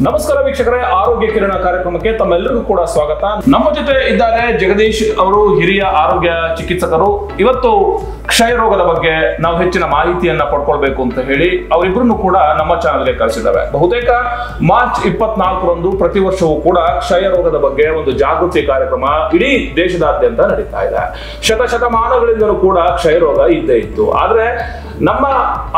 ನಮಸ್ಕಾರ ವೀಕ್ಷಕರೇ, ಆರೋಗ್ಯ ಕಿರಣ ಕಾರ್ಯಕ್ರಮಕ್ಕೆ ತಮ್ಮೆಲ್ಲರಿಗೂ ಕೂಡ ಸ್ವಾಗತ. ನಮ್ಮ ಜೊತೆ ಇದ್ದಾರೆ ಜಗದೀಶ್ ಅವರು, ಹಿರಿಯ ಆರೋಗ್ಯ ಚಿಕಿತ್ಸಕರು. ಇವತ್ತು ಕ್ಷಯ ರೋಗದ ಬಗ್ಗೆ ನಾವು ಹೆಚ್ಚಿನ ಮಾಹಿತಿಯನ್ನ ಪಡ್ಕೊಳ್ಬೇಕು ಅಂತ ಹೇಳಿ ಅವರಿಬ್ಬರನ್ನು ಕೂಡ ನಮ್ಮ ಚಾನೆಲ್ಗೆ ಕರೆಸಿದ್ದಾವೆ. ಬಹುತೇಕ ಮಾರ್ಚ್ 24ರಂದು ಪ್ರತಿ ವರ್ಷವೂ ಕೂಡ ಕ್ಷಯ ರೋಗದ ಬಗ್ಗೆ ಒಂದು ಜಾಗೃತಿ ಕಾರ್ಯಕ್ರಮ ಇಡೀ ದೇಶದಾದ್ಯಂತ ನಡೀತಾ ಇದೆ. ಶತಮಾನಗಳಿಂದಲೂ ಕೂಡ ಕ್ಷಯ ರೋಗ ಇದ್ದೇ ಇತ್ತು. ಆದ್ರೆ ನಮ್ಮ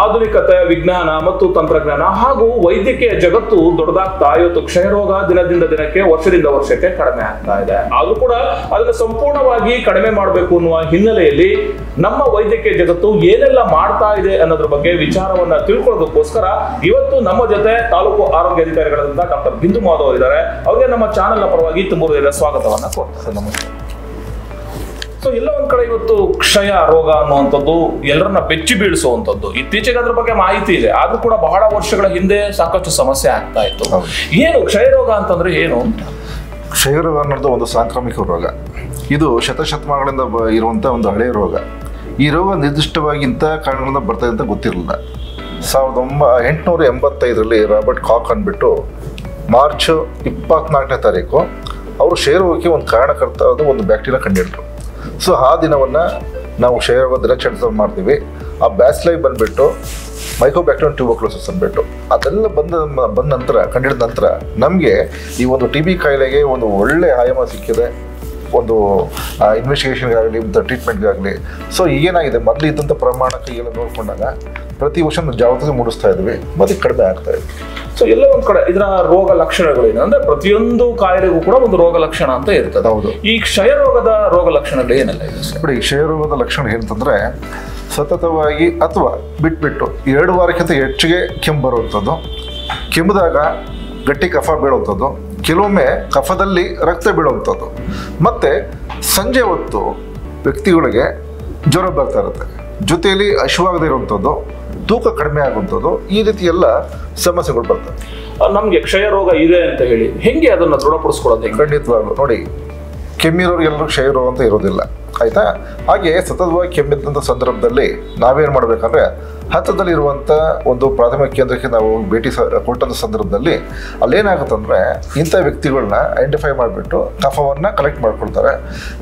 ಆಧುನಿಕತೆ, ವಿಜ್ಞಾನ ಮತ್ತು ತಂತ್ರಜ್ಞಾನ ಹಾಗೂ ವೈದ್ಯಕೀಯ ಜಗತ್ತು ದೊಡ್ಡದಾಗ್ತಾ ಇವತ್ತು ಕ್ಷಯ ರೋಗ ದಿನದಿಂದ ದಿನಕ್ಕೆ, ವರ್ಷದಿಂದ ವರ್ಷಕ್ಕೆ ಕಡಿಮೆ ಆಗ್ತಾ ಇದೆ. ಆದ್ರೂ ಕೂಡ ಅದನ್ನು ಸಂಪೂರ್ಣವಾಗಿ ಕಡಿಮೆ ಮಾಡಬೇಕು ಅನ್ನುವ ಹಿನ್ನೆಲೆಯಲ್ಲಿ ನಮ್ಮ ವೈದ್ಯಕೀಯ ಜಗತ್ತು ಏನೆಲ್ಲ ಮಾಡ್ತಾ ಇದೆ ಅನ್ನೋದ್ರ ಬಗ್ಗೆ ವಿಚಾರವನ್ನ ತಿಳ್ಕೊಳ್ಳೋದಕ್ಕೋಸ್ಕರ ಇವತ್ತು ನಮ್ಮ ಜೊತೆ ತಾಲೂಕು ಆರೋಗ್ಯ ಅಧಿಕಾರಿಗಳಾದಂತಹ ಡಾಕ್ಟರ್ ಬಿಂದು ಮಾಧವ್ ಅವರಿದ್ದಾರೆ. ಅವರಿಗೆ ನಮ್ಮ ಚಾನೆಲ್ ನ ಪರವಾಗಿ ತುಂಬ ಸ್ವಾಗತವನ್ನ ಕೊಡ್ತಾರೆ. ನಮಸ್ತೆ. ಸೊ ಎಲ್ಲ ಒಂದ್ ಕಡೆ ಇವತ್ತು ಕ್ಷಯ ರೋಗ ಅನ್ನುವಂಥದ್ದು ಎಲ್ಲರನ್ನ ಬೆಚ್ಚಿ ಬೀಳಿಸುವಂಥದ್ದು. ಇತ್ತೀಚೆಗೆ ಅದ್ರ ಬಗ್ಗೆ ಮಾಹಿತಿ ಇದೆ, ಆದ್ರೂ ಕೂಡ ಬಹಳ ವರ್ಷಗಳ ಹಿಂದೆ ಸಾಕಷ್ಟು ಸಮಸ್ಯೆ ಆಗ್ತಾ ಇತ್ತು. ಏನು ಕ್ಷಯ ರೋಗ ಅಂತಂದ್ರೆ ಏನು ಅಂತ? ಕ್ಷಯ ರೋಗ ಅನ್ನೋದು ಒಂದು ಸಾಂಕ್ರಾಮಿಕ ರೋಗ. ಇದು ಶತಮಾನಗಳಿಂದ ಇರುವಂಥ ಒಂದು ಹಳೆಯ ರೋಗ. ಈ ರೋಗ ನಿರ್ದಿಷ್ಟವಾಗಿ ಇಂಥ ಕಾರಣಗಳಿಂದ ಬರ್ತಾ ಅಂತ ಗೊತ್ತಿರಲಿಲ್ಲ. 1885ರಲ್ಲಿ ರಾಬರ್ಟ್ ಕಾಕ್ ಅಂದ್ಬಿಟ್ಟು ಮಾರ್ಚ್ 24ನೇ ತಾರೀಕು ಅವರು ಕ್ಷಯ ರೋಗಕ್ಕೆ ಒಂದು ಕಾರಣಕರ್ತ ಒಂದು ಬ್ಯಾಕ್ಟೀರಿಯಾ ಕಂಡುಹಿಡಿದ್ರು. ಸೊ ಆ ದಿನವನ್ನು ನಾವು ಕ್ಷಯ ರೋಗ ದಿನಾಚರಣೆ ಮಾಡ್ತೀವಿ. ಆ ಬ್ಯಾಸಿಲೈ ಬಂದುಬಿಟ್ಟು ಮೈಕೋಬ್ಯಾಕ್ಟೀರಿಯಂ ಟ್ಯೂಬರ್ಕ್ಯುಲೋಸಿಸ್ ಅಂದ್ಬಿಟ್ಟು ಅದೆಲ್ಲ ಬಂದ ನಂತರ ಕಂಡಿಡಿದ ನಂತರ ನಮಗೆ ಈ ಒಂದು TB ಕಾಯಿಲೆಗೆ ಒಂದು ಒಳ್ಳೆ ಆಯಾಮ ಸಿಕ್ಕಿದೆ, ಒಂದು ಇನ್ವೆಸ್ಟಿಗೇಷನ್ಗಾಗಲಿ ಮತ್ತು ಟ್ರೀಟ್ಮೆಂಟ್ಗಾಗಲಿ. ಸೊ ಈಗೇನಾಗಿದೆ, ಮೊದಲು ಇದ್ದಂಥ ಪ್ರಮಾಣಕ್ಕೆ ಎಲ್ಲ ನೋಡಿಕೊಂಡಾಗ ಪ್ರತಿ ವರ್ಷ ಜಾಗೃತಿ ಮೂಡಿಸ್ತಾ ಇದ್ವಿ, ಮತ್ತೆ ಕಡಿಮೆ ಆಗ್ತಾ ಇದೆ. ಸೊ ಎಲ್ಲ ಒಂದ್ ಕಡೆ ಇದರ ರೋಗ ಲಕ್ಷಣಗಳೇನು ಅಂದ್ರೆ ಪ್ರತಿಯೊಂದು ಕಾಯಿಲೆಗೂ ಕೂಡ ಒಂದು ರೋಗ ಲಕ್ಷಣ ಅಂತ ಇರ್ತದೆ. ಹೌದು. ಈ ಕ್ಷಯ ರೋಗದ ರೋಗ ಲಕ್ಷಣಗಳು ಏನೆಲ್ಲ ಇದೆ? ನೋಡಿ, ಕ್ಷಯ ರೋಗದ ಲಕ್ಷಣ ಏನಂತಂದ್ರೆ ಸತತವಾಗಿ ಅಥವಾ ಬಿಟ್ಬಿಟ್ಟು 2 ವಾರಕ್ಕಿಂತ ಹೆಚ್ಚಿಗೆ ಕೆಮ್ಮು ಬರುವಂಥದ್ದು, ಕೆಮ್ಮಿದಾಗ ಗಟ್ಟಿ ಕಫ ಬೀಳುವಂಥದ್ದು, ಕೆಲವೊಮ್ಮೆ ಕಫದಲ್ಲಿ ರಕ್ತ ಬೀಳುವಂಥದ್ದು, ಮತ್ತು ಸಂಜೆ ಹೊತ್ತು ವ್ಯಕ್ತಿಗಳಿಗೆ ಜ್ವರ ಬರ್ತಾ ಇರುತ್ತೆ, ಜೊತೆಯಲ್ಲಿ ಹಸಿವಾಗದೇ ಇರುವಂಥದ್ದು, ತೂಕ ಕಡಿಮೆ ಆಗುವಂಥದ್ದು, ಈ ರೀತಿ ಎಲ್ಲ ಸಮಸ್ಯೆಗಳು ಬರ್ತವೆ. ನಮಗೆ ಕ್ಷಯ ರೋಗ ಇದೆ ಅಂತ ಹೇಳಿ ಹೆಂಗೆ ಅದನ್ನು ದೃಢಪಡಿಸ್ಕೊಳ್ಳೋದು? ಖಂಡಿತವಾಗ್ಲು ನೋಡಿ, ಕೆಮ್ಮಿರೋರಿಗೆಲ್ಲರೂ ಕ್ಷಯ ರೋಗ ಅಂತ ಇರೋದಿಲ್ಲ, ಆಯಿತಾ? ಹಾಗೆ ಸತತವಾಗಿ ಕೆಮ್ಮಿದ್ದಂಥ ಸಂದರ್ಭದಲ್ಲಿ ನಾವೇನು ಮಾಡಬೇಕಂದ್ರೆ ಹತ್ತಿರದಲ್ಲಿರುವಂಥ ಒಂದು ಪ್ರಾಥಮಿಕ ಕೇಂದ್ರಕ್ಕೆ ನಾವು ಭೇಟಿ ಕೊಟ್ಟಂಥ ಸಂದರ್ಭದಲ್ಲಿ ಅಲ್ಲೇನಾಗುತ್ತಂದರೆ ಇಂಥ ವ್ಯಕ್ತಿಗಳನ್ನ ಐಡೆಂಟಿಫೈ ಮಾಡಿಬಿಟ್ಟು ಕಫವನ್ನು ಕಲೆಕ್ಟ್ ಮಾಡ್ಕೊಳ್ತಾರೆ.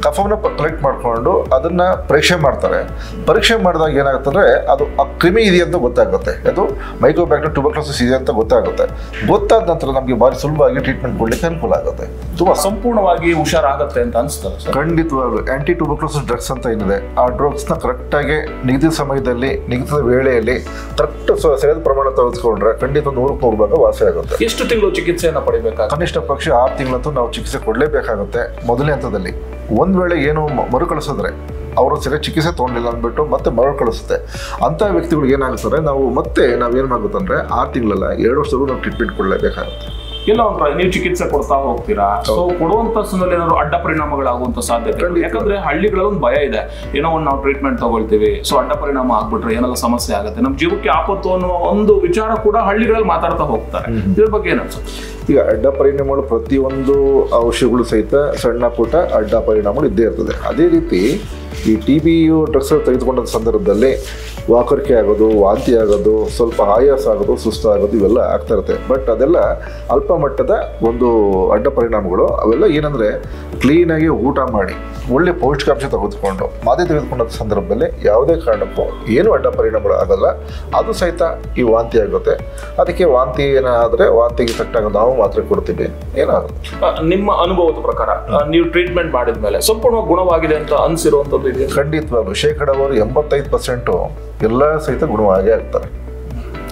ಕಫವನ್ನು ಕಲೆಕ್ಟ್ ಮಾಡಿಕೊಂಡು ಅದನ್ನು ಪರೀಕ್ಷೆ ಮಾಡ್ತಾರೆ. ಪರೀಕ್ಷೆ ಮಾಡಿದಾಗ ಏನಾಗುತ್ತಂದರೆ ಅದು ಆ ಕ್ರಿಮಿ ಇದೆ ಅಂತ ಗೊತ್ತಾಗುತ್ತೆ, ಅದು ಮೈಕೋಬ್ಯಾಕ್ಟೀರಿಯಂ ಟ್ಯೂಬರ್ಕ್ಯುಲೋಸಿಸ್ ಇದೆ ಅಂತ ಗೊತ್ತಾಗುತ್ತೆ. ಗೊತ್ತಾದ ನಂತರ ನಮಗೆ ಭಾರಿ ಸುಲಭವಾಗಿ ಟ್ರೀಟ್ಮೆಂಟ್ ಕೊಡಲಿಕ್ಕೆ ಅನುಕೂಲ ಆಗುತ್ತೆ, ತುಂಬ ಸಂಪೂರ್ಣವಾಗಿ ಹುಷಾರಾಗುತ್ತೆ ಅಂತ ಅನಿಸ್ತದೆ. ಖಂಡಿತವಾಗ್ಲು ಆ್ಯಂಟಿ ಟ್ಯೂಬರ್ಕ್ಯುಲೋಸಿಸ್ ಡ್ರಗ್ಸ್ ಅಂತ ಏನಿದೆ, ಆ ಡ್ರಗ್ಸ್ನ ಕರೆಕ್ಟಾಗಿ ನಿಗದಿತ ಸಮಯದಲ್ಲಿ ನಿಗದಿತ ವೇಳೆಯಲ್ಲಿ ಕರೆಕ್ಟ್ ಸರಿಯಾದ ಪ್ರಮಾಣ ತೆಗೆದುಕೊಂಡ್ರೆ ಖಂಡಿತ 100% ಭಾಗ ವಾಸಿ ಆಗುತ್ತೆ. ಎಷ್ಟು ತಿಂಗಳು ಚಿಕಿತ್ಸೆಯನ್ನು ಪಡಿಬೇಕಾಗುತ್ತೆ? ಕನಿಷ್ಠ ಪಕ್ಷ 6 ತಿಂಗಳಂತೂ ನಾವು ಚಿಕಿತ್ಸೆ ಕೊಡಲೇಬೇಕಾಗುತ್ತೆ ಮೊದಲನೇ ಹಂತದಲ್ಲಿ. ಒಂದು ವೇಳೆ ಏನು ಮರುಕಳಿಸಿದ್ರೆ ಅವರು ಸರಿಯಾಗಿ ಚಿಕಿತ್ಸೆ ತೊಗೊಂಡಿಲ್ಲ ಅಂದ್ಬಿಟ್ಟು ಮತ್ತೆ ಮರುಕಳಿಸುತ್ತೆ. ಅಂಥ ವ್ಯಕ್ತಿಗಳಿಗೆ ಏನಾಗುತ್ತಾರೆ, ನಾವೇನು ಮಾಡುತ್ತಂದ್ರೆ 6 ತಿಂಗಳಲ್ಲ 2 ವರ್ಷದವರೆಗೂ ನಾವು ಟ್ರೀಟ್ಮೆಂಟ್ ಕೊಡಲೇಬೇಕಾಗುತ್ತೆ. ಇಲ್ಲ ಒಂಥರ ನೀವು ಚಿಕಿತ್ಸೆ ಕೊಡ್ತಾ ಹೋಗ್ತೀರಾ, ಸೊ ಕೊಡುವಂತ ಸಮಯದಲ್ಲಿ ಏನಾದ್ರು ಅಡ್ಡ ಪರಿಣಾಮಗಳಾಗುವಂತ ಸಾಧ್ಯತೆ? ಯಾಕಂದ್ರೆ ಹಳ್ಳಿಗಳಲ್ಲಿ ಒಂದು ಭಯ ಇದೆ, ಏನೋ ಒಂದು ನಾವು ಟ್ರೀಟ್ಮೆಂಟ್ ತಗೊಳ್ತೀವಿ, ಸೊ ಅಡ್ಡ ಪರಿಣಾಮ ಆಗ್ಬಿಟ್ರೆ ಏನೆಲ್ಲ ಸಮಸ್ಯೆ ಆಗುತ್ತೆ, ನಮ್ಮ ಜೀವಕ್ಕೆ ಆಪತ್ತು ಅನ್ನುವ ಒಂದು ವಿಚಾರ ಕೂಡ ಹಳ್ಳಿಗಳಲ್ಲಿ ಮಾತಾಡ್ತಾ ಹೋಗ್ತಾರೆ. ಇದ್ರ ಬಗ್ಗೆ ಏನು ಅನ್ಸುತ್ತೆ? ಈಗ ಅಡ್ಡ ಪರಿಣಾಮಗಳು ಪ್ರತಿಯೊಂದು ಔಷಧಿಗಳು ಸಹಿತ ಸಣ್ಣ ಪುಟ್ಟ ಅಡ್ಡ ಪರಿಣಾಮಗಳು ಇದ್ದೇ ಇರ್ತದೆ. ಅದೇ ರೀತಿ ಈ TB ಡ್ರಗ್ಸ್ ತೆಗೆದುಕೊಂಡ ಸಂದರ್ಭದಲ್ಲಿ ವಾಕರಿಕೆ ಆಗೋದು, ವಾಂತಿ ಆಗೋದು, ಸ್ವಲ್ಪ ಆಯಾಸ ಆಗೋದು, ಸುಸ್ತಾಗೋದು, ಇವೆಲ್ಲ ಆಗ್ತಾ ಇರುತ್ತೆ. ಬಟ್ ಅದೆಲ್ಲ ಅಲ್ಪ ಮಟ್ಟದ ಒಂದು ಅಡ್ಡ ಪರಿಣಾಮಗಳು. ಅವೆಲ್ಲ ಏನಂದರೆ ಕ್ಲೀನಾಗಿ ಊಟ ಮಾಡಿ ಒಳ್ಳೆ ಪೌಷ್ಟಿಕಾಂಶ ತೆಗೆದುಕೊಂಡು ಮಾತೆ ತೆಗೆದುಕೊಂಡ ಸಂದರ್ಭದಲ್ಲಿ ಯಾವುದೇ ಕಾರಣಕ್ಕೂ ಏನು ಅಡ್ಡ ಪರಿಣಾಮಗಳು ಆಗಲ್ಲ. ಅದು ಸಹಿತ ಈ ವಾಂತಿ ಆಗುತ್ತೆ. ಅದಕ್ಕೆ ವಾಂತಿ ಏನಾದರೆ ವಾಂತಿಗೆ ತಟ್ಟಾಗ ನಾವು ಮಾತ್ರೆ ಕೊಡ್ತೀವಿ, ಏನಾಗುತ್ತೆ. ನಿಮ್ಮ ಅನುಭವದ ಪ್ರಕಾರ ನೀವು ಟ್ರೀಟ್ಮೆಂಟ್ ಮಾಡಿದ ಮೇಲೆ ಸಂಪೂರ್ಣವಾಗಿ ಗುಣವಾಗಿದೆ ಅಂತ ಅನಿಸಿರುವಂಥದ್ದು ಇದೆ? ಖಂಡಿತವಾಗ್ಲು 85% ಎಲ್ಲ ಸಹಿತ ಗುಣವಾಗೇ ಆಗ್ತಾರೆ.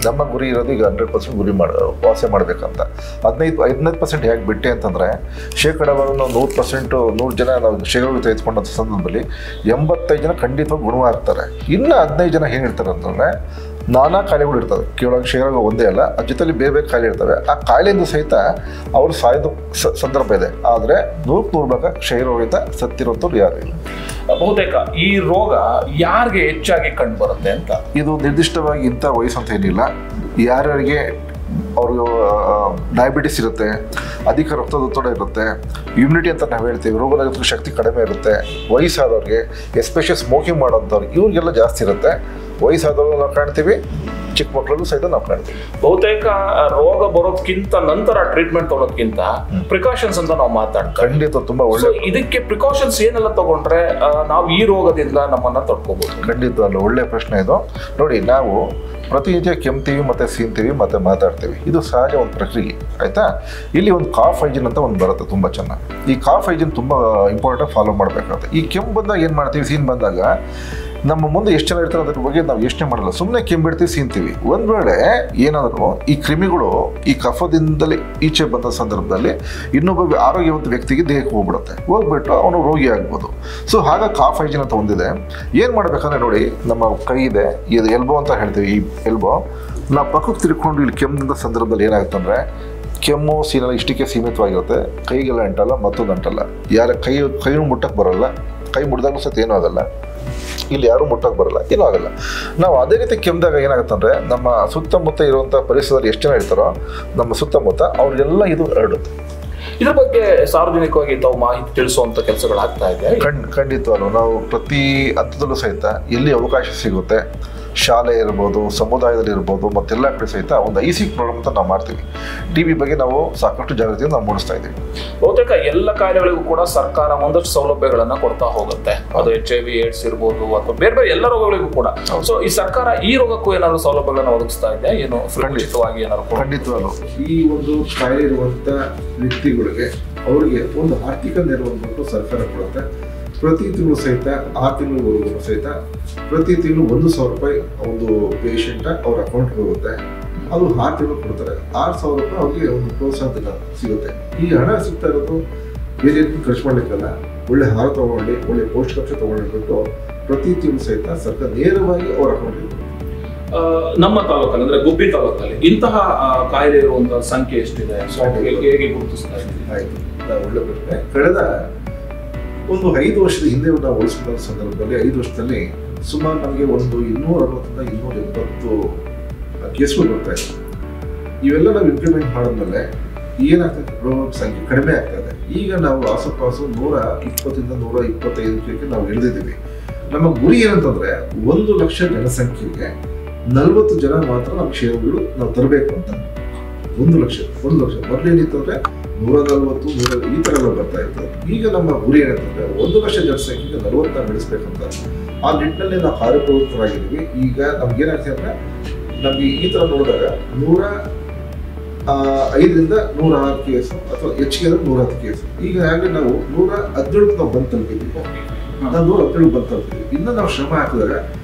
ನಮ್ಮ ಗುರಿ ಇರೋದು ಈಗ 100% ಗುರಿ ವಾಸ ಮಾಡಬೇಕಂತ. 15% ಹೇಗೆ ಬಿಟ್ಟೆ ಅಂತಂದರೆ ಶೇಕಡಾವಾರು ನಾವು 100% ಜನ ನಾವು ಕ್ಷಯ ರೋಗ ತೆಗೆದುಕೊಂಡಂಥ ಸಂದರ್ಭದಲ್ಲಿ 85 ಜನ ಖಂಡಿತವಾಗಿ ಗುಣವಾಗ್ತಾರೆ. ಇನ್ನು 15 ಜನ ಏನಿರ್ತಾರೆ ಅಂತಂದರೆ ನಾನಾ ಕಾಯಿಲೆಗಳು ಇರ್ತವೆ, ಕೇವಲ ಕ್ಷಯ ರೋಗ ಒಂದೇ ಅಲ್ಲ, ಅದ್ರ ಜೊತೆಲಿ ಬೇರೆ ಬೇರೆ ಕಾಯಿಲೆ ಇರ್ತವೆ. ಆ ಕಾಯಿಲೆಯಿಂದ ಸಹಿತ ಅವರು ಸಾಯೋದು ಸಂದರ್ಭ ಇದೆ. ಆದರೆ 100% ಭಾಗ ಕ್ಷಯ ರೋಗದಿಂದ ಸತ್ತಿರುವಂಥವ್ರು ಯಾರು ಇಲ್ಲ. ಬಹುತೇಕ ಈ ರೋಗ ಯಾರಿಗೆ ಹೆಚ್ಚಾಗಿ ಕಂಡು ಬರುತ್ತೆ ಅಂತ? ಇದು ನಿರ್ದಿಷ್ಟವಾಗಿ ಇಂಥ ವಯಸ್ಸು ಅಂತ ಏನಿಲ್ಲ. ಯಾರ್ಯಾರಿಗೆ ಅವ್ರಿಗೆ ಡಯಾಬಿಟಿಸ್ ಇರುತ್ತೆ, ಅಧಿಕ ರಕ್ತದೊತ್ತಡ ಇರುತ್ತೆ, ಇಮ್ಯುನಿಟಿ ಅಂತ ನಾವು ಹೇಳ್ತೀವಿ, ರೋಗನಿರೋಧಕ ಶಕ್ತಿ ಕಡಿಮೆ ಇರುತ್ತೆ, ವಯಸ್ಸಾದವ್ರಿಗೆ, ಎಸ್ಪೆಷಲಿ ಸ್ಮೋಕಿಂಗ್ ಮಾಡೋಂಥವ್ರಿಗೆ, ಇವ್ರಿಗೆಲ್ಲ ಜಾಸ್ತಿ ಇರುತ್ತೆ. ವಯಸ್ಸಾದವ್ರು ನಾವು ಕಾಣ್ತೀವಿ, ಚಿಕ್ಕ ಮಕ್ಕಳಲ್ಲೂ ಸಹಿತ ನಾವು ಕಾಣ್ತೀವಿ. ಬಹುತೇಕ ರೋಗ ಬರೋದಕ್ಕಿಂತ ನಂತರ ಟ್ರೀಟ್ಮೆಂಟ್ ತಗೊಳೋದಕ್ಕಿಂತ ಪ್ರಿಕಾಷನ್ಸ್ ಅಂತ ನಾವು ಮಾತಾಡ್ತೀವಿ. ಖಂಡಿತ ತುಂಬಾ ಒಳ್ಳೆ. ಇದಕ್ಕೆ ಪ್ರಿಕಾಷನ್ಸ್ ಏನೆಲ್ಲ ತಗೊಂಡ್ರೆ ನಾವು ಈ ರೋಗದಿಂದ ನಮ್ಮನ್ನ ತಡ್ಕೋಬಹುದು? ಖಂಡಿತ ಅಲ್ಲ, ಒಳ್ಳೆ ಪ್ರಶ್ನೆ ಇದು. ನೋಡಿ, ನಾವು ಪ್ರತಿನಿತ್ಯ ಕೆಮ್ತೀವಿ ಮತ್ತೆ ಸೀನ್ತೀವಿ ಮತ್ತೆ ಮಾತಾಡ್ತೀವಿ, ಇದು ಸಹಜ ಒಂದು ಪ್ರಕ್ರಿಯೆ, ಆಯ್ತಾ. ಇಲ್ಲಿ ಒಂದು ಕಾಫ್ ಹೈಜಿನ್ ಅಂತ ಒಂದು ಬರುತ್ತೆ ತುಂಬ ಚೆನ್ನಾಗಿ. ಈ ಕಾಫ್ ಹೈಜಿನ್ ತುಂಬ ಇಂಪಾರ್ಟೆಂಟ್, ಫಾಲೋ ಮಾಡಬೇಕಾಗುತ್ತೆ. ಈ ಕೆಮ್ಮು ಬಂದಾಗ ಏನು ಮಾಡ್ತೀವಿ, ಸೀನ್ ಬಂದಾಗ ನಮ್ಮ ಮುಂದೆ ಎಷ್ಟು ಜನ ಇರ್ತಾರೆ ಅದ್ರ ಬಗ್ಗೆ ನಾವು ಯೋಚನೆ ಮಾಡಲ್ಲ, ಸುಮ್ಮನೆ ಕೆಮ್ಮಿಡ್ತೀವಿ, ಸೀನ್ತೀವಿ. ಒಂದು ವೇಳೆ ಏನಾದರೂ ಈ ಕ್ರಿಮಿಗಳು ಈ ಕಫದಿಂದಲೇ ಈಚೆ ಬಂದ ಸಂದರ್ಭದಲ್ಲಿ ಇನ್ನೊಬ್ಬ ಆರೋಗ್ಯವಂತ ವ್ಯಕ್ತಿಗೆ ದೇಹಕ್ಕೆ ಹೋಗ್ಬಿಟ್ಟು ಅವನು ರೋಗಿ ಆಗ್ಬೋದು. ಸೊ ಹಾಗಾಗಿ ಕಾಫ್ ಹೈಜಿನ್ ಅಂತ ಒಂದಿದೆ. ಏನು ಮಾಡಬೇಕಂದ್ರೆ ನೋಡಿ, ನಮ್ಮ ಕೈ ಇದೆ, ಇದು ಎಲ್ಬೋ ಅಂತ ಹೇಳ್ತೀವಿ. ಈ ಎಲ್ಬೋ ನಾವು ಪಕ್ಕಕ್ಕೆ ತಿರ್ಕೊಂಡು ಇಲ್ಲಿ ಕೆಮ್ಮಿದ ಸಂದರ್ಭದಲ್ಲಿ ಏನಾಗುತ್ತೆ ಅಂದರೆ, ಕೆಮ್ಮು ಸೀನೆಲ್ಲ ಇಷ್ಟಕ್ಕೆ ಸೀಮಿತವಾಗಿರುತ್ತೆ, ಕೈಗೆಲ್ಲ ಅಂಟಲ್ಲ, ಮತ್ತೊಂದು ಅಂಟಲ್ಲ, ಯಾರ ಕೈನೂ ಮುಟ್ಟಕ್ಕೆ ಬರೋಲ್ಲ, ಕೈ ಮುಟ್ಟಿದಾಗಲೂ ಸಹ ಏನೂ ಆಗಲ್ಲ, ಇಲ್ಲಿ ಯಾರು ಮುಟ್ಟಕ್ಕೆ ಬರಲ್ಲ, ಏನೂ ಆಗಲ್ಲ. ನಾವು ಅದೇ ರೀತಿ ಕೆಮ್ಮಿದಾಗ ಏನಾಗುತ್ತೆ ಅಂದರೆ, ನಮ್ಮ ಸುತ್ತಮುತ್ತ ಇರುವಂಥ ಪರಿಸರದಲ್ಲಿ ಎಷ್ಟು ಜನ ಇರ್ತಾರೋ ನಮ್ಮ ಸುತ್ತಮುತ್ತ ಅವ್ರಿಗೆಲ್ಲ ಇದು ಹರಡುತ್ತೆ. ಇದ್ರ ಬಗ್ಗೆ ಸಾರ್ವಜನಿಕವಾಗಿ ತಾವು ಮಾಹಿತಿ ತಿಳಿಸುವಂಥ ಕೆಲಸಗಳಾಗ್ತಾ ಇದೆ. ಖಂಡಿತವಾಗ್ಲೂ ನಾವು ಪ್ರತಿ ಹಂತದಲ್ಲೂ ಸಹಿತ ಎಲ್ಲಿ ಅವಕಾಶ ಸಿಗುತ್ತೆ, ಶಾಲೆ ಇರ್ಬೋದು, ಸಮುದಾಯದಲ್ಲಿ ಇರ್ಬೋದು, ಮತ್ತೆಲ್ಲ ಕಡೆ ಸಹಿತ ಒಂದು IC ಪ್ರೋಗ್ರಾಮ್ ಅಂತ ನಾವು ಮಾಡ್ತೀವಿ. TB ಬಗ್ಗೆ ನಾವು ಸಾಕಷ್ಟು ಜಾಗೃತಿಯನ್ನು ನಾವು ಮೂಡಿಸ್ತಾ ಇದ್ದೀವಿ. ಬಹುತೇಕ ಎಲ್ಲ ಕಾಯಿಲೆಗಳಿಗೂ ಕೂಡ ಸರ್ಕಾರ ಒಂದಷ್ಟು ಸೌಲಭ್ಯಗಳನ್ನ ಕೊಡ್ತಾ ಹೋಗುತ್ತೆ. ಅದು HIV AIDS ಇರ್ಬೋದು ಅಥವಾ ಬೇರೆ ಬೇರೆ ಎಲ್ಲ ರೋಗಗಳಿಗೂ ಕೂಡ. ಸೊ ಈ ಸರ್ಕಾರ ಈ ರೋಗಕ್ಕೂ ಏನಾದ್ರು ಸೌಲಭ್ಯಗಳನ್ನ ಒದಗಿಸ್ತಾ ಇದೆ ಏನು? ಖಂಡಿತವಾಗಿ ಏನಾದ್ರು? ಖಂಡಿತವಾಗ್ಲೂ ಈ ಒಂದು ಕಾಯಿಲೆ ಇರುವಂತ ವ್ಯಕ್ತಿಗಳಿಗೆ ಅವರಿಗೆ ಒಂದು ಆರ್ಥಿಕ ನೆರವನ್ನು ಸರ್ಕಾರ ಕೊಡುತ್ತೆ. ಪ್ರತಿ ತಿಂಗಳು ಸಹಿತ 6 ತಿಂಗಳವರೆಗೂ ಸಹಿತ ಪ್ರತಿ ತಿಂಗಳು 1,000 ರೂಪಾಯಿ ಒಂದು ಪೇಷಂಟ್ ಅವ್ರ ಅಕೌಂಟ್ಗೆ ಹೋಗುತ್ತೆ. ಅದು 6 ತಿಂಗಳು ಕೊಡ್ತಾರೆ. 6,000 ರೂಪಾಯಿ ಅವ್ರಿಗೆ ಒಂದು ಪ್ರೋತ್ಸಾಹ ಸಿಗುತ್ತೆ. ಈ ಹಣ ಸಿಗ್ತಾ ಇರೋದು ಬೇರೆ ಖರ್ಚು ಮಾಡ್ಲಿಕ್ಕಲ್ಲ, ಒಳ್ಳೆ ಆಹಾರ ತಗೊಳ್ಳಿ, ಒಳ್ಳೆ ಪೌಷ್ಟಿಕಾಂಶ ತಗೊಂಡ್ಬಿಟ್ಟು ಪ್ರತಿ ತಿಂಗಳು ಸಹಿತ ಸರ್ಕಾರ ನೇರವಾಗಿ ಅವ್ರ ಅಕೌಂಟ್ಗೆ ಕೊಡುತ್ತೆ. ನಮ್ಮ ತಾಲೂಕಲ್ಲಿ ಅಂದ್ರೆ ಗುಬ್ಬಿ ತಾಲೂಕಲ್ಲಿ ಇಂತಹ ಕಾಯಿಲೆ ಇರುವಂತಹ ಸಂಖ್ಯೆ ಎಷ್ಟಿದೆ? ಹೇಗೆ ಗುರುತಿಸ್ತಾ ಇದ್ದೀವಿ? ಆಯ್ತು, ಒಳ್ಳೆ ಪ್ರಶ್ನೆ. ಕಳೆದ ಒಂದು 5 ವರ್ಷದ ಹಿಂದೆ ನಾವು ಹೋಲಿಸಿದ ಸಂದರ್ಭದಲ್ಲಿ 5 ವರ್ಷದಲ್ಲಿ ಸುಮಾರು ನಮಗೆ ಒಂದು 260ರಿಂದ 280 ಕೇಸ್ಗಳು ಬರ್ತಾ ಇದೆ. ಇವೆಲ್ಲ ನಾವು ಇಂಪ್ಲಿಮೆಂಟ್ ಮಾಡಿದ್ಮೇಲೆ ಏನಾಗ್ತದೆ, ರೋಗ ಸಂಖ್ಯೆ ಕಡಿಮೆ ಆಗ್ತದೆ. ಈಗ ನಾವು ಆಸುಪಾಸು 120ರಿಂದ 125ಕ್ಕೆ ನಾವು ಇಳಿದಿದ್ದೀವಿ. ನಮ್ಮ ಗುರಿ ಏನಂತಂದ್ರೆ 1 ಲಕ್ಷ ಜನಸಂಖ್ಯೆಗೆ 40 ಜನ ಮಾತ್ರ ನಮ್ಮ ಕ್ಷೇತ್ರಗಳು ನಾವು ತರಬೇಕು ಅಂತ. 1 ಲಕ್ಷ ಮೊದಲೇನಿತ್ತಂದ್ರೆ 140, 100 ಈ ತರ ಎಲ್ಲ ಬರ್ತಾ ಇರ್ತದೆ. ಈಗ ನಮ್ಮ ಗುರಿ ಏನಂತಂದ್ರೆ 1 ಲಕ್ಷ ಜನಸಂಖ್ಯೆಗೆ 40 ಬೆಳೆಸ್ಬೇಕಂತ. ಆ ನಿಟ್ಟಿನಲ್ಲಿ ನಾವು ಕಾರ್ಯಪ್ರವೃತ್ತರಾಗಿದ್ದೀವಿ. ಈಗ ನಮ್ಗೇನಾಗ್ತದೆ ಅಂದ್ರೆ, ನಮ್ಗೆ ಈ ತರ ನೋಡಿದಾಗ 105ರಿಂದ 106 ಕೇಸು ಅಥವಾ ಹೆಚ್ಚಿಗೆ ಅಂದ್ರೆ 110 ಕೇಸು. ಈಗ ಹಾಗೆ ನಾವು 117 ನಾವು ಬಂದು ತಲುಪಿದ್ದೀವಿ. ನಾವು 117 ಬಂದು ತಲುಪಿದ್ದೀವಿ. ಇನ್ನು ನಾವು ಶ್ರಮ ಹಾಕಿದಾಗ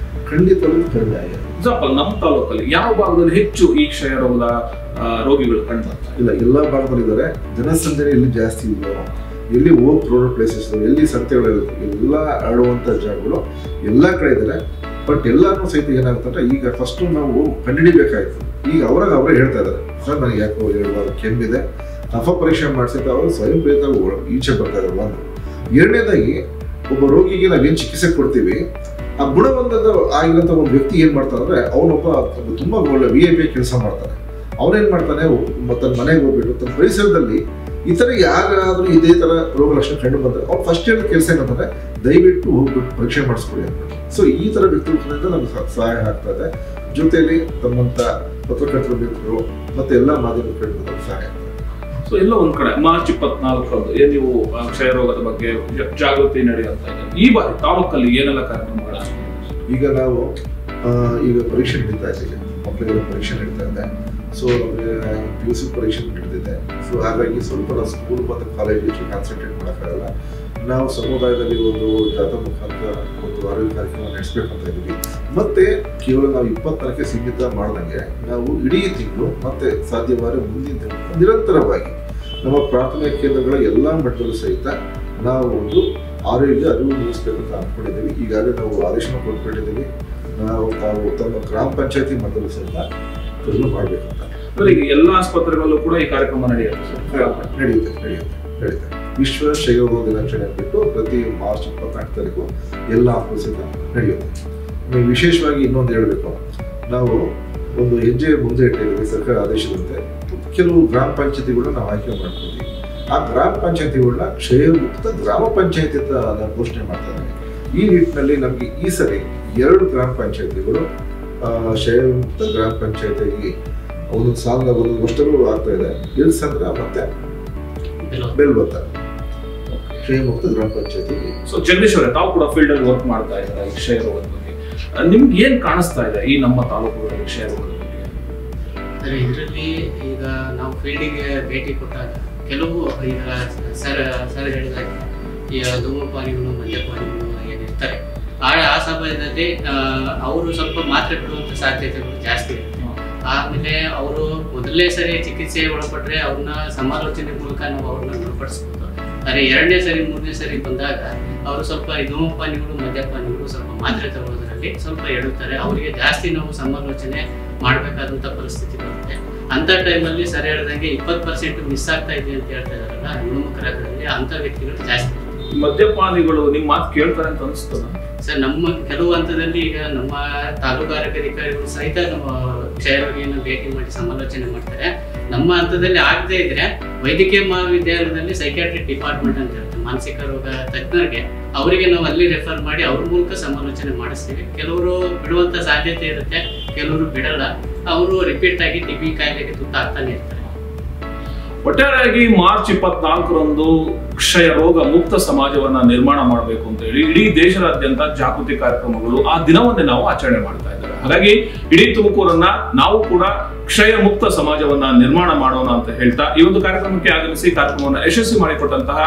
ಖಂಡಿತವಾಗ್ಲೂ ಕಡಿಮೆ ಆಗಿದೆ. ಎಕ್ಸಾಂಪಲ್, ನಮ್ಮ ತಾಲೂಕಲ್ಲಿ ಯಾವ ಭಾಗದಲ್ಲಿ ಹೆಚ್ಚು ಈ ಕ್ಷಯ ರೋಗದ ರೋಗಿಗಳು ಕಂಡು ಇಲ್ಲ, ಎಲ್ಲ ಭಾಗದಲ್ಲಿ ಇದ್ದಾರೆ. ಜನಸಂದಣಿ ಎಲ್ಲಿ ಜಾಸ್ತಿ ಇಲ್ಲೋ, ಎಲ್ಲಿ ಹೋಗ್ ಕ್ರೌಡೆಡ್ ಪ್ಲೇಸಸ್, ಎಲ್ಲಿ ಸಂತೆಗಳಿರುತ್ತೆ, ಎಲ್ಲ ಆಡುವಂಥ ಜಾಗಗಳು ಎಲ್ಲ ಕಡೆ ಇದ್ದಾರೆ. ಬಟ್ ಎಲ್ಲರೂ ಸಹಿತ ಏನಾಗುತ್ತಂದ್ರೆ, ಈಗ ಫಸ್ಟ್ ನಾವು ಕಂಡುಹಿಡಿಬೇಕಾಯ್ತು. ಈಗ ಅವರೇ ಹೇಳ್ತಾ ಇದ್ದಾರೆ, ಸರ್ ನನಗೆ ಯಾಕೋ 2 ವಾರ ಕೆಮ್ಮಿದೆ, ಕಫ ಪರೀಕ್ಷೆ ಮಾಡಿಸಿದ್ರೆ ಅವರು ಸ್ವಯಂ ಪ್ರೇರಿತ ಈಚೆ ಬರ್ತಾ ಇದ್ದಾರೆ. ಒಂದು ಎರಡನೇದಾಗಿ, ಒಬ್ಬ ರೋಗಿಗೆ ನಾವೇನು ಚಿಕಿತ್ಸೆ ಕೊಡ್ತೀವಿ, ಆ ಗುಣವಂತದ ಆಗಿರೋಂಥ ಒಂದು ವ್ಯಕ್ತಿ ಏನ್ ಮಾಡ್ತಾನೆ ಅಂದ್ರೆ, ಅವನೊಬ್ಬ ತುಂಬಾ ಒಳ್ಳೆ VIP ಕೆಲಸ ಮಾಡ್ತಾನೆ. ಅವನೇನ್ ಮಾಡ್ತಾನೆ, ತನ್ನ ಮನೆಗೆ ಹೋಗ್ಬಿಟ್ಟು ತನ್ನ ಪರಿಸರದಲ್ಲಿ ಈ ತರ ಯಾರಾದ್ರೂ ಇದೇ ತರ ರೋಗ ಲಕ್ಷಣ ಕಂಡು ಬಂದ್ರೆ ಅವ್ನು ಫಸ್ಟ್ ಹೇಳಿದ ಕೆಲಸ ಏನಂತಂದ್ರೆ, ದಯವಿಟ್ಟು ಹೋಗ್ಬಿಟ್ಟು ಪರೀಕ್ಷೆ ಮಾಡಿಸ್ಕೊಳ್ಳಿ ಅಂತ. ಸೊ ಈ ತರ ವ್ಯಕ್ತಿಗಳಿಂದ ನಮ್ಗೆ ಸಹಾಯ ಆಗ್ತಾ ಇದೆ. ಜೊತೆಯಲ್ಲಿ ತಮ್ಮಂತ ಪತ್ರಕರ್ತರ ವ್ಯಕ್ತಿಗಳು ಮತ್ತೆ ಎಲ್ಲಾ ಮಾಧ್ಯಮಗಳಿಂದ ಸಹಾಯ ಆಗ್ತದೆ. ಸೊ ಎಲ್ಲ ಒಂದ್ ಕಡೆ ಮಾರ್ಚ್ 24 ಏನ್ ನೀವು ಕ್ಷಯ ರೋಗದ ಬಗ್ಗೆ ಜಾಗೃತಿ ನಡೆಯುವಂತ ಇದೆ. ಈ ಬಾರಿ ತಾಲೂಕಲ್ಲಿ ಏನೆಲ್ಲ ಕಾರ್ಯಕ್ರಮಗಳ? ಈಗ ನಾವು ಈಗ ಪರೀಕ್ಷೆ ನಡೀತಾ ಇದ್ದೀವಿ, ಮಕ್ಕಳಿಗೆಲ್ಲ ಪರೀಕ್ಷೆ ನಡೀತಾ ಇದೆ. ಸೊ ನಮಗೆ PUC ಪರೀಕ್ಷೆ ನಡೆದಿದೆ. ಸೊ ಹಾಗಾಗಿ ಸ್ವಲ್ಪ ನಾವು ಸ್ಕೂಲ್ ಮತ್ತು ಕಾಲೇಜಿಗೆ ಕಾನ್ಸಂಟ್ರೇಟ್ ಮಾಡೋಕ್ಕಾಗಲ್ಲ. ನಾವು ಸಮುದಾಯದಲ್ಲಿ ಒಂದು ಜಾಥಾ ಮುಖಾಂತರ ಒಂದು ಆರೋಗ್ಯ ಕಾರ್ಯಕ್ರಮ ನಡೆಸಬೇಕಂತ ಇದ್ದೀವಿ. ಮತ್ತೆ ಕೇವಲ ನಾವು 24ಕ್ಕೆ ಸೀಮಿತ ಮಾಡ್ದಂಗೆ ನಾವು ಇಡೀ ತಿಂಗಳು ಮತ್ತೆ ಸಾಧ್ಯವಾದರೆ ಮುಂದಿನ ತಿಂಗಳು ನಿರಂತರವಾಗಿ ನಮ್ಮ ಪ್ರಾಥಮಿಕ ಕೇಂದ್ರಗಳ ಎಲ್ಲ ಮಟ್ಟದಲ್ಲೂ ಸಹಿತ ನಾವು ಒಂದು ಆರೋಗ್ಯ ಅರಿವು ಮೂಡಿಸಬೇಕಂತ ಅಂದ್ಕೊಂಡಿದ್ದೀವಿ. ಈಗಾಗಲೇ ನಾವು ಆದೇಶನ ಕೊಟ್ಬಿಟ್ಟಿದ್ದೀವಿ. ನಾವು ತಮ್ಮ ಗ್ರಾಮ ಪಂಚಾಯತಿ ಮಟ್ಟದಲ್ಲೂ ಸಹಿತ ಮಾಡಬೇಕಂತ. ಈಗ ಎಲ್ಲ ಆಸ್ಪತ್ರೆಗಳಲ್ಲೂ ಕೂಡ ಈ ಕಾರ್ಯಕ್ರಮ ನಡೆಯುತ್ತೆ. ವಿಶ್ವ ಕ್ಷಯರೋಗ ದಿನಾಚರಣೆ ಅಂದ್ಬಿಟ್ಟು ಪ್ರತಿ ಮಾರ್ಚ್ 24 ತಾರೀಕು ಎಲ್ಲ ಆಸ್ಪತ್ರೆ ನಡೆಯುತ್ತೆ. ವಿಶೇಷವಾಗಿ ಇನ್ನೊಂದು ಹೇಳಬೇಕು, ನಾವು ಒಂದು ಹೆಜ್ಜೆ ಮುಂದೆ ಇಟ್ಟಿದ್ದೀವಿ. ಸರ್ಕಾರ ಆದೇಶದಂತೆ ಕೆಲವು ಗ್ರಾಮ ಪಂಚಾಯತಿಗಳನ್ನ ನಾವು ಆಯ್ಕೆ ಮಾಡ್ತೀವಿ. ಆ ಗ್ರಾಮ ಪಂಚಾಯತಿಗಳನ್ನ ಕ್ಷಯ ಮುಕ್ತ ಗ್ರಾಮ ಪಂಚಾಯತಿ ಅಂತ ನಾವು ಘೋಷಣೆ ಮಾಡ್ತಾರೆ. ಈ ನಿಟ್ಟಿನಲ್ಲಿ ನಮಗೆ ಈ ಸರಿ 2 ಗ್ರಾಮ ಪಂಚಾಯತಿಗಳು ಕ್ಷಯಮುಕ್ತ ಗ್ರಾಮ ಪಂಚಾಯತಿಗೆ ಒಂದೊಂದು ಸಾಲ ಒಂದೊಂದು ವರ್ಷಗಳು ಆಗ್ತಾ ಇದೆ. ಇಳ್ಸಂದ್ರ ಮತ್ತೆ ಬೆಲ್ವತ್ತ ಕ್ಷಯಮುಕ್ತ ಗ್ರಾಮ ಪಂಚಾಯತಿಗೆ. ಸೊ ಜಗದೀಶ್ ಅವರೇ, ತಾವು ಕೂಡ ಫೀಲ್ಡ್ ಅಲ್ಲಿ ವರ್ಕ್ ಮಾಡ್ತಾ ಇದ್ದಾರೆ ಈ ಕ್ಷಯ ರೋಗದ ಬಗ್ಗೆ. ನಿಮ್ಗೆ ಏನ್ ಕಾಣಿಸ್ತಾ ಇದೆ ಈ ನಮ್ಮ ತಾಲೂಕುಗಳಲ್ಲಿ ಕ್ಷಯ ರೋಗದ ಬಗ್ಗೆ? ಇದರಲ್ಲಿ ಈಗ ನಾವು ಫೀಲ್ಡಿಗೆ ಭೇಟಿ ಕೊಟ್ಟಾಗ ಕೆಲವು ಈಗ ಸರ್ ಹೇಳಿದಾಗ ಈ ಧೂಮಪಾನಿಗಳು ಮದ್ಯಪಾನಿಗಳು ಏನಿರ್ತಾರೆ ಆ ಸಮಯದಲ್ಲಿ ಅವರು ಸ್ವಲ್ಪ ಮಾತ್ರೆ ಬಿಡುವಂತ ಸಾಧ್ಯತೆಗಳು ಜಾಸ್ತಿ ಇರುತ್ತೆ. ಆಮೇಲೆ ಅವರು ಮೊದಲನೇ ಸರಿ ಚಿಕಿತ್ಸೆ ಒಳಪಟ್ರೆ ಅವ್ರನ್ನ ಸಮಾಲೋಚನೆ ಮೂಲಕ ನಾವು ಅವ್ರನ್ನ ಗುಣಪಡಿಸ್ಬೋದು. ಆದರೆ ಎರಡನೇ ಸರಿ ಮೂರನೇ ಸರಿ ಬಂದಾಗ ಅವರು ಸ್ವಲ್ಪ ಧೂಮಪಾನಿಗಳು ಮದ್ಯಪಾನಿಗಳು ಸ್ವಲ್ಪ ಮಾತ್ರೆ ತಗೊಳ್ಳೋದ್ರಲ್ಲಿ ಸ್ವಲ್ಪ ಎಡುತ್ತಾರೆ. ಅವರಿಗೆ ಜಾಸ್ತಿ ನಾವು ಸಮಾಲೋಚನೆ ಮಾಡಬೇಕಾದಂತ ಪರಿಸ್ಥಿತಿ ಬರುತ್ತೆ. ಅಂತ ಟೈಮಲ್ಲಿ ಸರ್ ಹೇಳಿದಂಗೆ 20% ಮಿಸ್ ಆಗ್ತಾ ಇದೆ ಅಂತ ಹೇಳ್ತಾ ಇದಾರಲ್ಲ ಗುಣಮುಖರಾಗದಲ್ಲಿ, ಅಂತ ವ್ಯಕ್ತಿಗಳು ಜಾಸ್ತಿ. ಮದ್ಯಪಾನಿಗಳು ನಿಮ್ಮ ಮಾತು ಕೇಳ್ತಾರೆ ಅಂತ ಅನಿಸ್ತದ ಸರ್? ನಮ್ಮ ಕೆಲವು ಹಂತದಲ್ಲಿ ಈಗ ನಮ್ಮ ತಾಲೂಕು ಆರೋಗ್ಯಾಧಿಕಾರಿಗಳು ಸಹಿತ ನಮ್ಮ ಕ್ಷಯರೋಗಿಯನ್ನು ಭೇಟಿ ಮಾಡಿ ಸಮಾಲೋಚನೆ ಮಾಡ್ತಾರೆ. ನಮ್ಮ ಹಂತದಲ್ಲಿ ಆಗದೆ ಇದ್ರೆ ವೈದ್ಯಕೀಯ ಮಹಾವಿದ್ಯಾಲಯದಲ್ಲಿ ಸೈಕ್ಯಾಟ್ರಿಕ್ ಡಿಪಾರ್ಟ್ಮೆಂಟ್ ಅಂತ ಇರುತ್ತೆ, ಮಾನಸಿಕ ರೋಗ ತಜ್ಞರಿಗೆ, ಅವರಿಗೆ ನಾವು ಅಲ್ಲಿ ರೆಫರ್ ಮಾಡಿ ಅವ್ರ ಮೂಲಕ ಸಮಾಲೋಚನೆ ಮಾಡಿಸ್ತೀವಿ. ಕೆಲವರು ಬಿಡುವಂತ ಸಾಧ್ಯತೆ ಇರುತ್ತೆ, ಕೆಲವರು ಬಿಡಲ್ಲ. ಅವರು ರಿಪೀಟ್ ಆಗಿ ಟಿಬಿ ಕಾಯಿಲೆಗೆ ತುತ್ತಾಗ್ತಾನೆ ಇರ್ತಾರೆ. ಒಟ್ಟಾರೆಯಾಗಿ ಮಾರ್ಚ್ 24ರಂದು ಕ್ಷಯ ರೋಗ ಮುಕ್ತ ಸಮಾಜವನ್ನ ನಿರ್ಮಾಣ ಮಾಡಬೇಕು ಅಂತ ಹೇಳಿ ಇಡೀ ದೇಶದಾದ್ಯಂತ ಜಾಗೃತಿ ಕಾರ್ಯಕ್ರಮಗಳು ಆ ದಿನವನ್ನೇ ನಾವು ಆಚರಣೆ ಮಾಡ್ತಾ ಇದ್ದೇವೆ. ಹಾಗಾಗಿ ಇಡೀ ತುಮಕೂರನ್ನ ನಾವು ಕೂಡ ಕ್ಷಯ ಮುಕ್ತ ಸಮಾಜವನ್ನ ನಿರ್ಮಾಣ ಮಾಡೋಣ ಅಂತ ಹೇಳ್ತಾ ಈ ಒಂದು ಕಾರ್ಯಕ್ರಮಕ್ಕೆ ಆಗಮಿಸಿ ಕಾರ್ಯಕ್ರಮವನ್ನು ಯಶಸ್ವಿ ಮಾಡಿಕೊಟ್ಟಂತಹ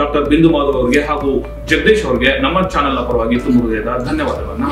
ಡಾಕ್ಟರ್ ಬಿಂದು ಮಾಧವ್ ಅವರಿಗೆ ಹಾಗೂ ಜಗದೀಶ್ ಅವರಿಗೆ ನಮ್ಮ ಚಾನೆಲ್ನ ಪರವಾಗಿ ತುಂಬ ಹೃದಯದ ಧನ್ಯವಾದಗಳನ್ನ.